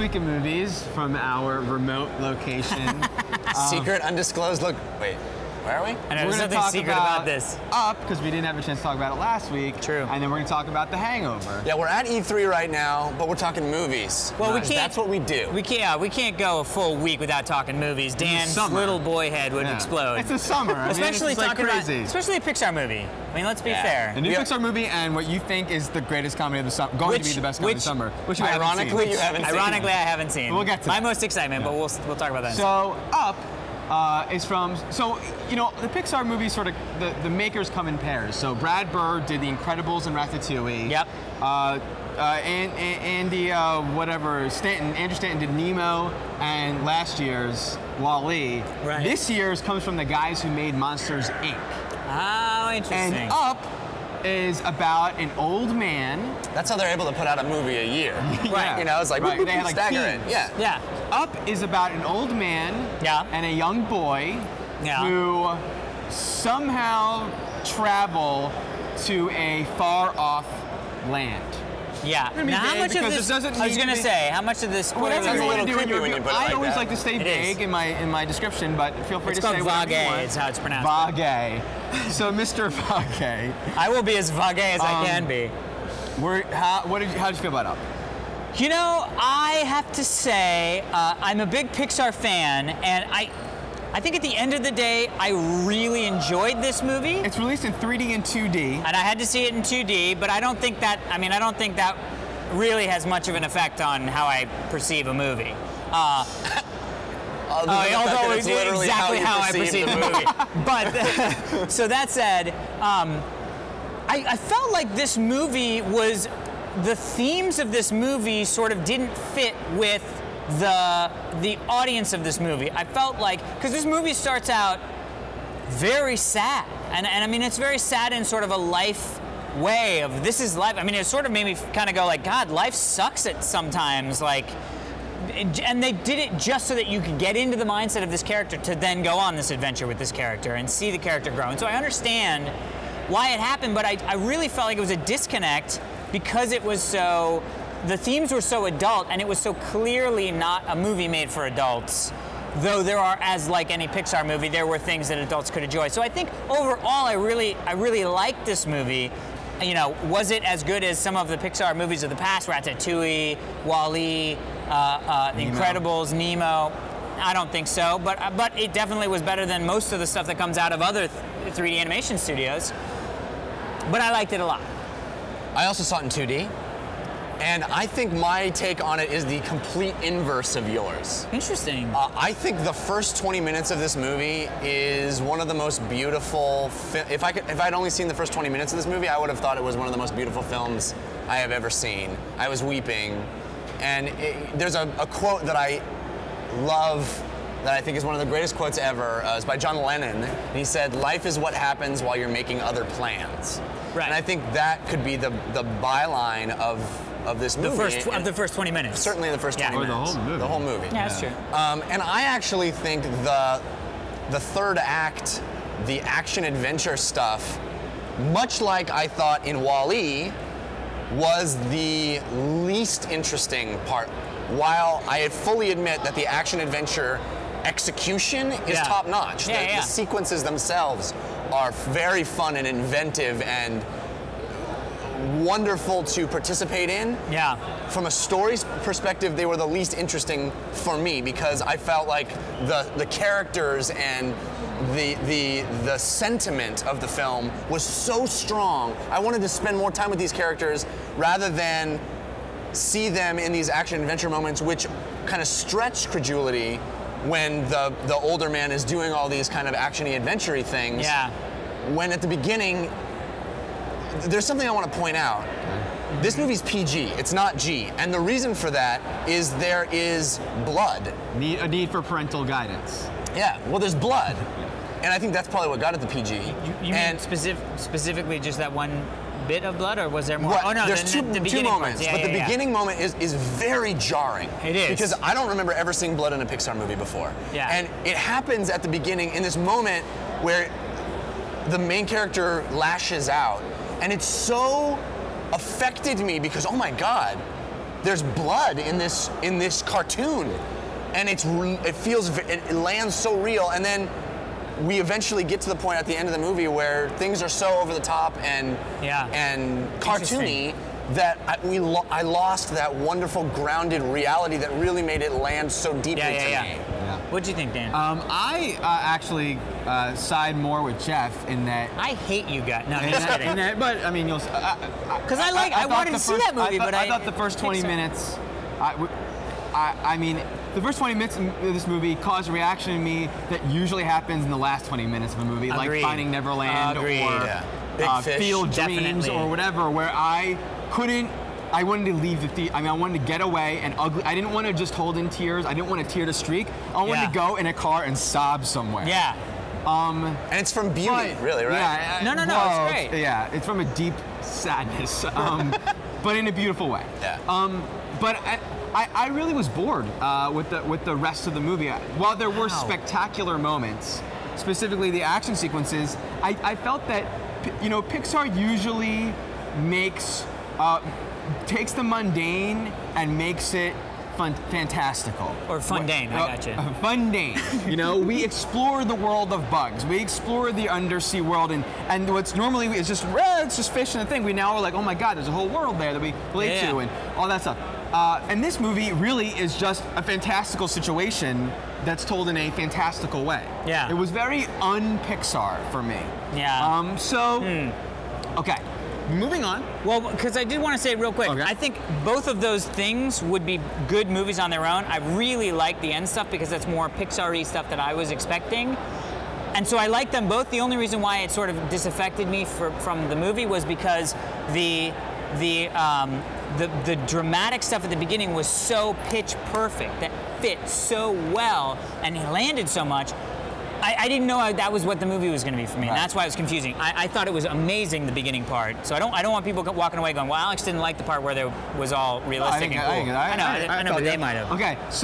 week in movies from our remote location. Secret, undisclosed. Look, wait, where are we? I know, We're there's going to something talk secret about this. Up, because we didn't have a chance to talk about it last week. True. And then we're going to talk about The Hangover. Yeah, we're at E3 right now, but we're talking movies. Well, we Nice. can't. That's what we do. We can't go a full week without talking movies. Dan's summer. little boy head would explode. It's the summer. I mean, Especially it's just, talking like about, crazy. especially a Pixar movie. I mean, let's be fair. A new Pixar movie and what you think is the greatest comedy of the summer, going to be the best comedy of the summer, which you haven't seen. You haven't seen. Ironically, I haven't seen. We'll get to my that. most excitement, but we'll talk about that. So Up is from, you know, the Pixar movies sort of, the makers come in pairs. So Brad Bird did The Incredibles and Ratatouille. Yep. Andrew Stanton did Nemo and last year's Wall-E. Right. This year's comes from the guys who made Monsters, Inc. Oh, interesting. And Up is about an old man. That's how they're able to put out a movie a year. Right. You know, it's like, Right. They had, like, stagger it. teams. Yeah. Yeah. Up is about an old man Yeah. and a young boy Yeah. who somehow travel to a far-off land. Yeah. gonna be Now, how vague much of because this? it doesn't I was need gonna to be- say, how much of this? Whatever It's you a want to little do in creepy your when you put it I like always that. like to stay It is. vague in my description, but feel free It's to called say whatever you vague. want. It's how it's pronounced. Vague. So Mr. Vague, I will be as vague as I can be. how did you feel about Up? You know, I have to say, I'm a big Pixar fan, and I think at the end of the day, I really enjoyed this movie. It's released in 3D and 2D. And I had to see it in 2D, but I don't think that really has much of an effect on how I perceive a movie. Although it's exactly how I perceive the movie. But, so that said, I felt like this movie was, the themes of this movie sort of didn't fit with the audience of this movie. I felt like, because this movie starts out very sad, and I mean, it's very sad in sort of a life way of, this is life. I mean, it sort of made me kind of go like, God, life sucks at sometimes, like, and they did it just so that you could get into the mindset of this character to then go on this adventure with this character and see the character grow. And so I understand why it happened, but I really felt like it was a disconnect because it was so, the themes were so adult and it was so clearly not a movie made for adults. Though there are, as like any Pixar movie, there were things that adults could enjoy. So I think overall, I really liked this movie. You know, was it as good as some of the Pixar movies of the past, Ratatouille, Wall-E, The Incredibles, Nemo? I don't think so, but it definitely was better than most of the stuff that comes out of other 3D animation studios. But I liked it a lot. I also saw it in 2D, and I think my take on it is the complete inverse of yours. Interesting. I think the first 20 minutes of this movie is one of the most beautiful. If I'd only seen the first 20 minutes of this movie, I would have thought it was one of the most beautiful films I have ever seen. I was weeping, and there's a quote that I love that I think is one of the greatest quotes ever. It's by John Lennon, and he said, "Life is what happens while you're making other plans." Right. And I think that could be the byline of this movie. The first 20 minutes. Certainly the first 20 Or minutes. the whole movie. The whole movie. Yeah, that's true. And I actually think the third act, the action adventure stuff, much like I thought in Wall-E, was the least interesting part. While I fully admit that the action adventure execution is top notch. The sequences themselves are very fun and inventive and wonderful to participate in. Yeah. From a story's perspective, they were the least interesting for me because I felt like the characters and the sentiment of the film was so strong. I wanted to spend more time with these characters rather than see them in these action adventure moments, which kind of stretch credulity when the older man is doing all these kind of action-y, adventure-y things. Yeah. When at the beginning, there's something I want to point out. This movie's PG, it's not G. And the reason for that is there is blood. A need for parental guidance. Yeah, well, there's blood. And I think that's probably what got it to PG. You mean specifically just that one bit of blood, or was there more? Right. Oh no, there's the two beginning moments, parts. but the beginning moment is very jarring. It is. Because I don't remember ever seeing blood in a Pixar movie before. Yeah. And it happens at the beginning in this moment where the main character lashes out, and it so affected me because, oh my God, there's blood in this cartoon, and it lands so real. And then we eventually get to the point at the end of the movie where things are so over the top and cartoony that I lost that wonderful grounded reality that really made it land so deeply to me. Yeah. What'd you think, Dan? I actually side more with Jeff in that. I hate you guys. No, I'm just kidding. But I mean, you'll. Because I wanted to see that movie, but I thought the first 20 minutes. I mean, the first 20 minutes of this movie caused a reaction in me that usually happens in the last 20 minutes of a movie, Agreed. like Finding Neverland or Big Fish. Field Dreams Definitely. or whatever, where I wanted to leave the theater. I mean, I wanted to get away and ugly. I didn't want to just hold in tears. I didn't want a tear to streak. I wanted to go in a car and sob somewhere. Yeah. And it's from beauty, really, right? Yeah. No, it's great. Yeah, it's from a deep sadness, but in a beautiful way. Yeah. But I really was bored with the rest of the movie. While there were spectacular moments, specifically the action sequences, I felt that Pixar usually takes the mundane and makes it fantastistical. Or fundane, I got you. Fundane. We explore the world of bugs. We explore the undersea world, and what's normally it's just fish and a thing. We now are like, oh my God, there's a whole world there that we relate to, and all that stuff. And this movie really is just a fantastical situation that's told in a fantastical way. Yeah. It was very un-Pixar for me. Yeah. Okay. Moving on. Well, because I did want to say real quick, Okay. I think both of those things would be good movies on their own. I really like the end stuff because that's more Pixar-y stuff that I was expecting. And so I like them both. The only reason why it sort of disaffected me from the movie was because the dramatic stuff at the beginning was so pitch perfect, that fit so well, and it landed so much. I didn't know that was what the movie was going to be for me, and that's why it was confusing. I thought it was amazing, the beginning part. So I don't want people walking away going, well, Alex didn't like the part where there was all realistic and cool. I know, but they might have. Okay. So